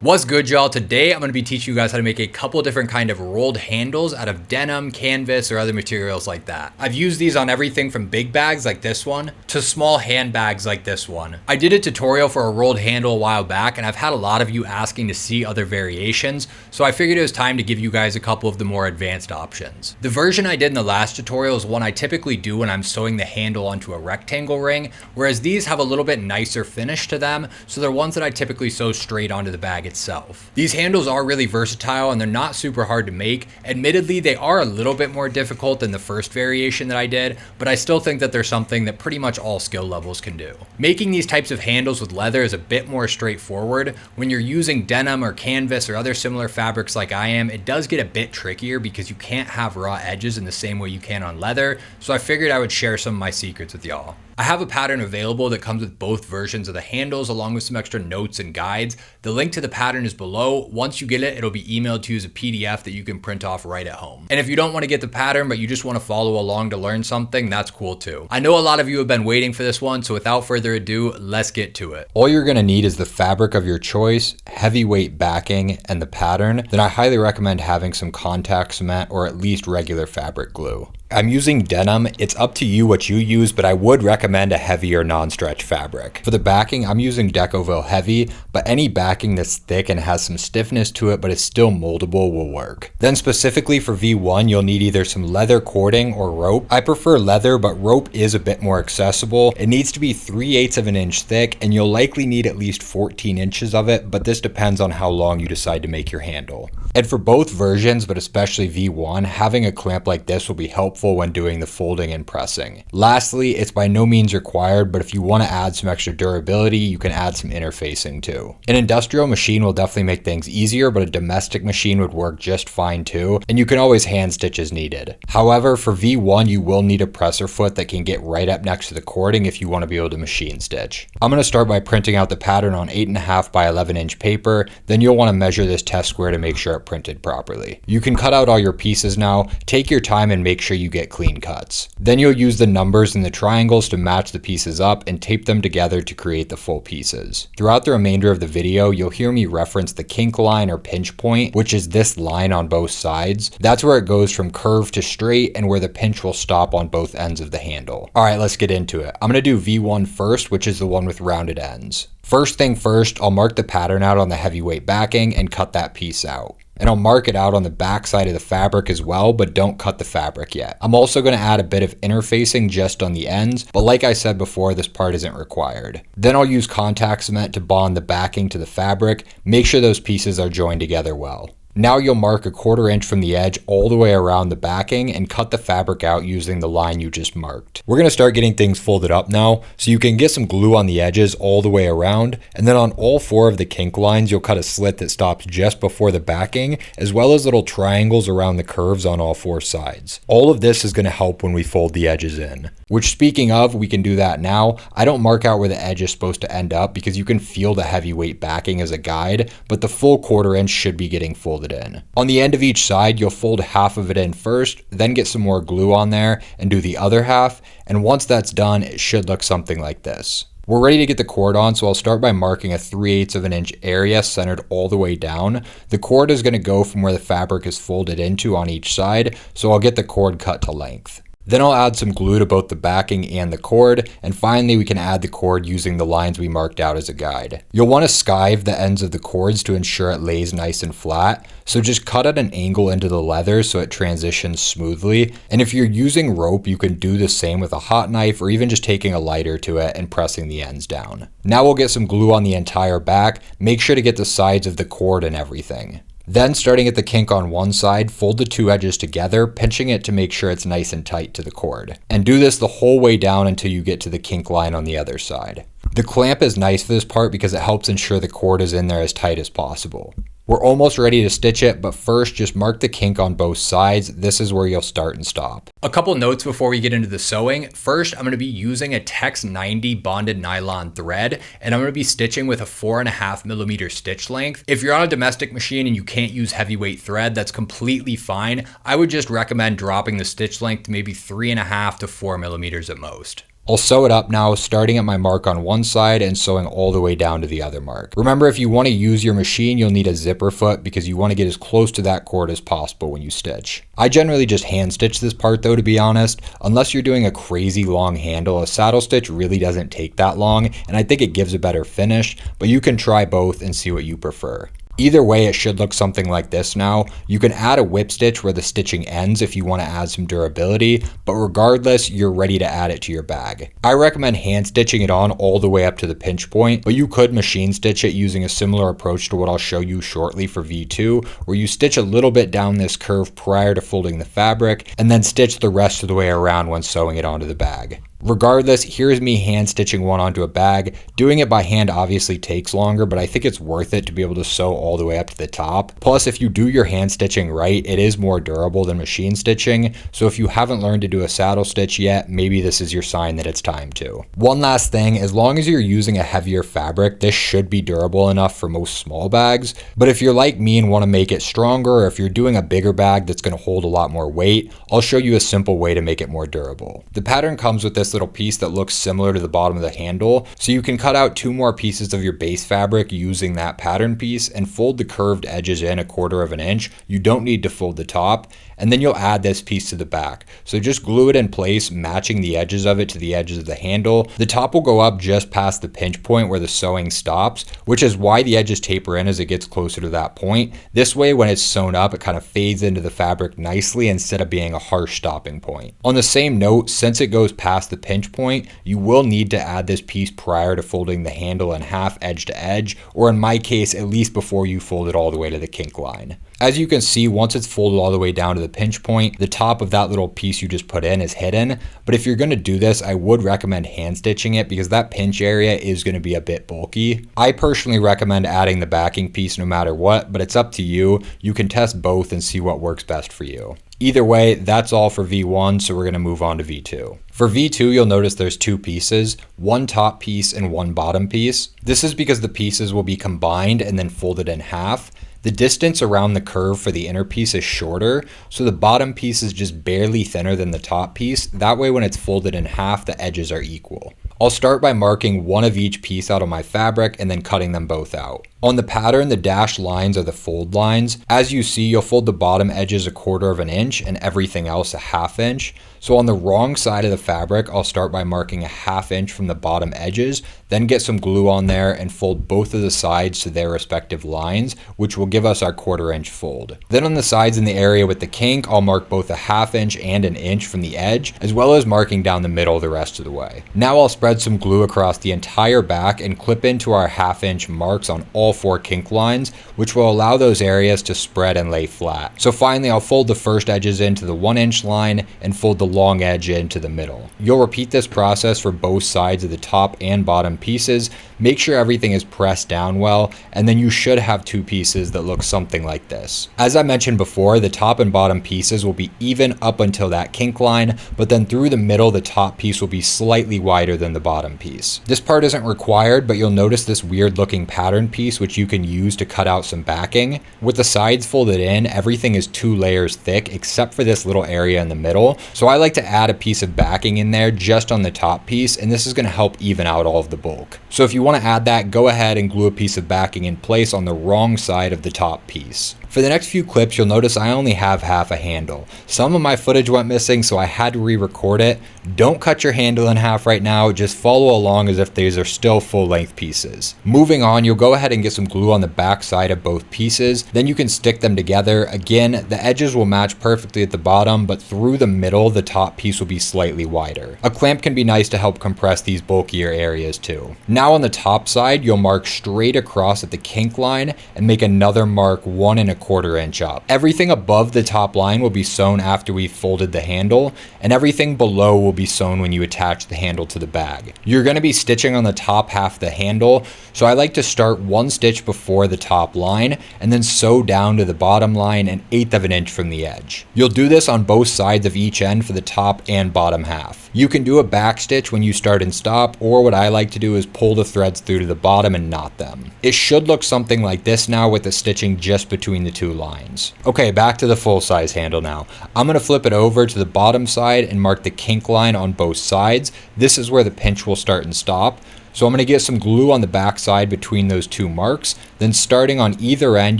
What's good, y'all? Today I'm going to be teaching you guys how to make a couple different kind of rolled handles out of denim, canvas, or other materials like that. I've used these on everything from big bags like this one to small handbags like this one. I did a tutorial for a rolled handle a while back, and I've had a lot of you asking to see other variations, so I figured it was time to give you guys a couple of the more advanced options. The version I did in the last tutorial is one I typically do when I'm sewing the handle onto a rectangle ring, whereas these have a little bit nicer finish to them, so they're ones that I typically sew straight onto the bag itself. These handles are really versatile and they're not super hard to make. Admittedly, they are a little bit more difficult than the first variation that I did, but I still think that they're something that pretty much all skill levels can do. Making these types of handles with leather is a bit more straightforward. When you're using denim or canvas or other similar fabrics like I am, it does get a bit trickier because you can't have raw edges in the same way you can on leather, so I figured I would share some of my secrets with y'all. I have a pattern available that comes with both versions of the handles along with some extra notes and guides. The link to the pattern is below. Once you get it, it'll be emailed to you as a PDF that you can print off right at home. And if you don't want to get the pattern, but you just want to follow along to learn something, that's cool too. I know a lot of you have been waiting for this one, so without further ado, let's get to it. All you're going to need is the fabric of your choice, heavyweight backing, and the pattern. Then I highly recommend having some contact cement or at least regular fabric glue. I'm using denim. It's up to you what you use, but I would recommend a heavier non-stretch fabric. For the backing, I'm using Decovil Heavy, but any backing that's thick and has some stiffness to it but is still moldable will work. Then specifically for V1, you'll need either some leather cording or rope. I prefer leather, but rope is a bit more accessible. It needs to be 3/8 of an inch thick, and you'll likely need at least 14 inches of it, but this depends on how long you decide to make your handle. And for both versions, but especially V1, having a clamp like this will be helpful when doing the folding and pressing. Lastly, it's by no means required, but if you want to add some extra durability, you can add some interfacing too. An industrial machine will definitely make things easier, but a domestic machine would work just fine too, and you can always hand stitch as needed. However, for V1, you will need a presser foot that can get right up next to the cording if you want to be able to machine stitch. I'm going to start by printing out the pattern on 8.5 by 11 inch paper, then you'll want to measure this test square to make sure it printed properly. You can cut out all your pieces now. Take your time and make sure you get clean cuts. Then you'll use the numbers in the triangles to match the pieces up and tape them together to create the full pieces. Throughout the remainder of the video, you'll hear me reference the kink line or pinch point, which is this line on both sides. That's where it goes from curve to straight and where the pinch will stop on both ends of the handle. All right, let's get into it. I'm going to do V1 first, which is the one with rounded ends. First thing first, I'll mark the pattern out on the heavyweight backing and cut that piece out. And I'll mark it out on the back side of the fabric as well, but don't cut the fabric yet. I'm also going to add a bit of interfacing just on the ends, but like I said before, this part isn't required. Then I'll use contact cement to bond the backing to the fabric. Make sure those pieces are joined together well. Now you'll mark 1/4 inch from the edge all the way around the backing and cut the fabric out using the line you just marked. We're going to start getting things folded up now, so you can get some glue on the edges all the way around, and then on all 4 of the kink lines you'll cut a slit that stops just before the backing, as well as little triangles around the curves on all 4 sides. All of this is going to help when we fold the edges in. Which, speaking of, we can do that now. I don't mark out where the edge is supposed to end up because you can feel the heavyweight backing as a guide, but the full 1/4 inch should be getting folded in. On the end of each side, you'll fold half of it in first, then get some more glue on there and do the other half, and once that's done, it should look something like this. We're ready to get the cord on, so I'll start by marking a 3/8 of an inch area centered all the way down. The cord is going to go from where the fabric is folded into on each side, so I'll get the cord cut to length. Then I'll add some glue to both the backing and the cord, and finally we can add the cord using the lines we marked out as a guide. You'll want to skive the ends of the cords to ensure it lays nice and flat, so just cut at an angle into the leather so it transitions smoothly, and if you're using rope you can do the same with a hot knife or even just taking a lighter to it and pressing the ends down. Now we'll get some glue on the entire back. Make sure to get the sides of the cord and everything. Then, starting at the kink on one side, fold the 2 edges together, pinching it to make sure it's nice and tight to the cord. And do this the whole way down until you get to the kink line on the other side. The clamp is nice for this part because it helps ensure the cord is in there as tight as possible. We're almost ready to stitch it, but first just mark the kink on both sides. This is where you'll start and stop. A couple notes before we get into the sewing. First, I'm going to be using a Tex 90 bonded nylon thread, and I'm going to be stitching with a 4.5mm stitch length. If you're on a domestic machine and you can't use heavyweight thread, that's completely fine. I would just recommend dropping the stitch length to maybe 3.5 to 4mm at most. I'll sew it up now, starting at my mark on one side and sewing all the way down to the other mark. Remember, if you want to use your machine, you'll need a zipper foot because you want to get as close to that cord as possible when you stitch. I generally just hand stitch this part though, to be honest. Unless you're doing a crazy long handle, a saddle stitch really doesn't take that long, and I think it gives a better finish, but you can try both and see what you prefer. Either way, it should look something like this now. You can add a whip stitch where the stitching ends if you want to add some durability, but regardless, you're ready to add it to your bag. I recommend hand stitching it on all the way up to the pinch point, but you could machine stitch it using a similar approach to what I'll show you shortly for V2, where you stitch a little bit down this curve prior to folding the fabric, and then stitch the rest of the way around when sewing it onto the bag. Regardless, here's me hand stitching one onto a bag. Doing it by hand obviously takes longer, but I think it's worth it to be able to sew all the way up to the top. Plus, if you do your hand stitching right, it is more durable than machine stitching. So if you haven't learned to do a saddle stitch yet, maybe this is your sign that it's time to. One last thing, as long as you're using a heavier fabric, this should be durable enough for most small bags. But if you're like me and want to make it stronger, or if you're doing a bigger bag that's going to hold a lot more weight, I'll show you a simple way to make it more durable. The pattern comes with this little piece that looks similar to the bottom of the handle, so you can cut out 2 more pieces of your base fabric using that pattern piece and fold the curved edges in 1/4 of an inch. You don't need to fold the top, and then you'll add this piece to the back. So just glue it in place, matching the edges of it to the edges of the handle. The top will go up just past the pinch point where the sewing stops, which is why the edges taper in as it gets closer to that point. This way, when it's sewn up, it kind of fades into the fabric nicely instead of being a harsh stopping point. On the same note, since it goes past the pinch point, you will need to add this piece prior to folding the handle in half edge to edge, or in my case, at least before you fold it all the way to the kink line. As you can see, once it's folded all the way down to the pinch point, the top of that little piece you just put in is hidden. But if you're going to do this, I would recommend hand stitching it because that pinch area is going to be a bit bulky. I personally recommend adding the backing piece no matter what, but it's up to you. You can test both and see what works best for you. Either way, that's all for V1, so we're going to move on to V2. For V2, you'll notice there's 2 pieces, one top piece and one bottom piece. This is because the pieces will be combined and then folded in half. The distance around the curve for the inner piece is shorter, so the bottom piece is just barely thinner than the top piece. That way when it's folded in half, the edges are equal. I'll start by marking one of each piece out of my fabric and then cutting them both out. On the pattern, the dashed lines are the fold lines. As you see, you'll fold the bottom edges 1/4 of an inch and everything else 1/2 inch. So on the wrong side of the fabric, I'll start by marking 1/2 inch from the bottom edges, then get some glue on there and fold both of the sides to their respective lines, which will give us our 1/4 inch fold. Then on the sides in the area with the kink, I'll mark both 1/2 inch and an inch from the edge, as well as marking down the middle the rest of the way. Now I'll spread some glue across the entire back and clip into our 1/2 inch marks on all 4 kink lines, which will allow those areas to spread and lay flat. So finally, I'll fold the first edges into the 1 inch line and fold the long edge into the middle. You'll repeat this process for both sides of the top and bottom pieces. Make sure everything is pressed down well, and then you should have 2 pieces that look something like this. As I mentioned before, the top and bottom pieces will be even up until that kink line, but then through the middle, the top piece will be slightly wider than the bottom piece. This part isn't required, but you'll notice this weird looking pattern piece, which you can use to cut out some backing. With the sides folded in, everything is 2 layers thick except for this little area in the middle. So I like to add a piece of backing in there just on the top piece, and this is going to help even out all of the bulk. So if you want to add that, go ahead and glue a piece of backing in place on the wrong side of the top piece. For the next few clips, you'll notice I only have half a handle. Some of my footage went missing, so I had to re-record it. Don't cut your handle in half right now, just follow along as if these are still full-length pieces. Moving on, you'll go ahead and get some glue on the back side of both pieces, then you can stick them together. Again, the edges will match perfectly at the bottom, but through the middle, the top piece will be slightly wider. A clamp can be nice to help compress these bulkier areas too. Now on the top side, you'll mark straight across at the kink line and make another mark 1 1/4 inch up. Everything above the top line will be sewn after we've folded the handle, and everything below will be sewn when you attach the handle to the bag. You're going to be stitching on the top half of the handle, so I like to start 1 stitch before the top line and then sew down to the bottom line 1/8 of an inch from the edge. You'll do this on both sides of each end for the top and bottom half. You can do a back stitch when you start and stop, or what I like to do is pull the threads through to the bottom and knot them. It should look something like this now with the stitching just between the two lines. Okay, back to the full size handle now. I'm gonna flip it over to the bottom side and mark the kink line on both sides. This is where the pinch will start and stop. So I'm going to get some glue on the back side between those two marks. Then starting on either end,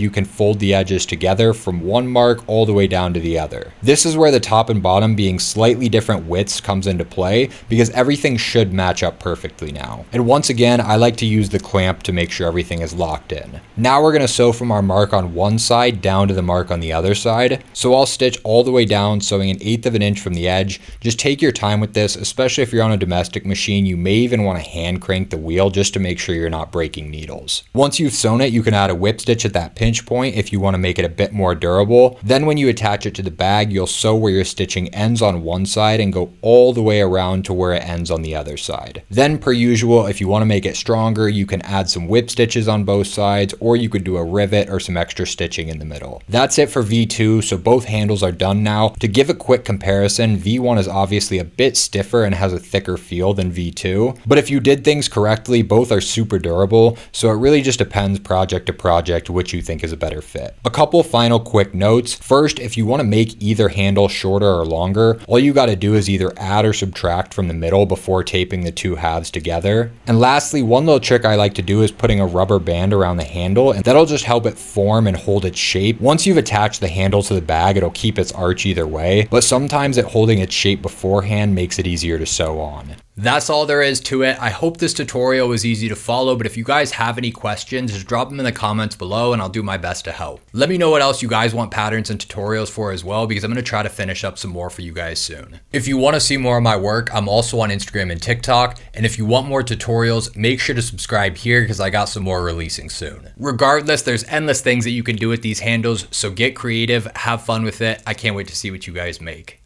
you can fold the edges together from one mark all the way down to the other. This is where the top and bottom being slightly different widths comes into play, because everything should match up perfectly now. And once again, I like to use the clamp to make sure everything is locked in. Now we're going to sew from our mark on one side down to the mark on the other side. So I'll stitch all the way down, sewing 1/8 of an inch from the edge. Just take your time with this, especially if you're on a domestic machine. You may even want to hand crank the wheel just to make sure you're not breaking needles. Once you've sewn it, you can add a whip stitch at that pinch point if you want to make it a bit more durable. Then when you attach it to the bag, you'll sew where your stitching ends on one side and go all the way around to where it ends on the other side. Then per usual, if you want to make it stronger, you can add some whip stitches on both sides, or you could do a rivet or some extra stitching in the middle. That's it for V2, so both handles are done now. To give a quick comparison, V1 is obviously a bit stiffer and has a thicker feel than V2, but if you did things correctly, both are super durable, so it really just depends project to project which you think is a better fit. A couple final quick notes. First, if you want to make either handle shorter or longer, all you got to do is either add or subtract from the middle before taping the two halves together. And lastly, one little trick I like to do is putting a rubber band around the handle, and that'll just help it form and hold its shape. Once you've attached the handle to the bag, it'll keep its arch either way, but sometimes it holding its shape beforehand makes it easier to sew on. That's all there is to it. I hope this tutorial was easy to follow, but if you guys have any questions, just drop them in the comments below and I'll do my best to help. Let me know what else you guys want patterns and tutorials for as well, because I'm going to try to finish up some more for you guys soon. If you want to see more of my work, I'm also on Instagram and TikTok, and if you want more tutorials, make sure to subscribe here because I got some more releasing soon. Regardless, there's endless things that you can do with these handles, so get creative, have fun with it. I can't wait to see what you guys make.